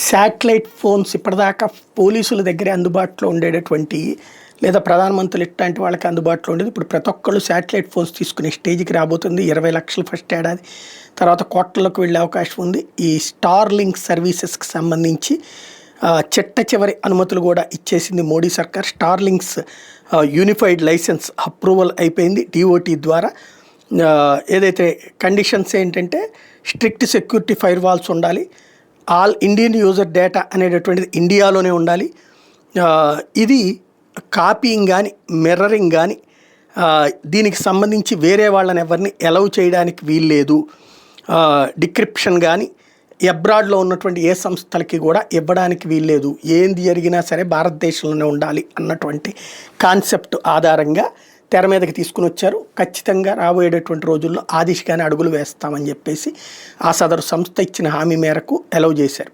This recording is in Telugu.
శాటిలైట్ ఫోన్స్ ఇప్పటిదాకా పోలీసుల దగ్గరే అందుబాటులో ఉండేటటువంటి లేదా ప్రధానమంత్రులు ఇట్లాంటి వాళ్ళకి అందుబాటులో ఉండేది. ఇప్పుడు ప్రతి ఒక్కళ్ళు శాటిలైట్ ఫోన్స్ తీసుకునే స్టేజ్కి రాబోతుంది. 20 లక్షలు ఫస్ట్ ఏడాది, తర్వాత కోట్లలోకి వెళ్ళే అవకాశం ఉంది. ఈ స్టార్ లింక్ సర్వీసెస్కి సంబంధించి చిట్ట చివరి అనుమతులు కూడా ఇచ్చేసింది మోడీ సర్కార్. Star links unified license approval అయిపోయింది డిఓటీ ద్వారా. ఏదైతే కండిషన్స్ ఏంటంటే స్ట్రిక్ట్ సెక్యూరిటీ ఫైర్ వాల్స్ ఉండాలి, ఆల్ ఇండియన్ యూజర్ డేటా అనేటటువంటిది ఇండియాలోనే ఉండాలి, ఇది కాపీయింగ్ కానీ మిర్రరింగ్ కానీ దీనికి సంబంధించి వేరే వాళ్ళని ఎవరిని అలౌ చేయడానికి వీల్లేదు, డిక్రిప్షన్ కానీ అబ్రాడ్లో ఉన్నటువంటి ఏ సంస్థలకి కూడా ఇవ్వడానికి వీల్లేదు, ఏంది జరిగినా సరే భారతదేశంలోనే ఉండాలి అన్నటువంటి కాన్సెప్ట్ ఆధారంగా తెర మీదకి తీసుకుని వచ్చారు. ఖచ్చితంగా రాబోయేటటువంటి రోజుల్లో ఆ దిశగానే అడుగులు వేస్తామని చెప్పేసి ఆ సదరు సంస్థ ఇచ్చిన హామీ మేరకు అలౌ చేశారు.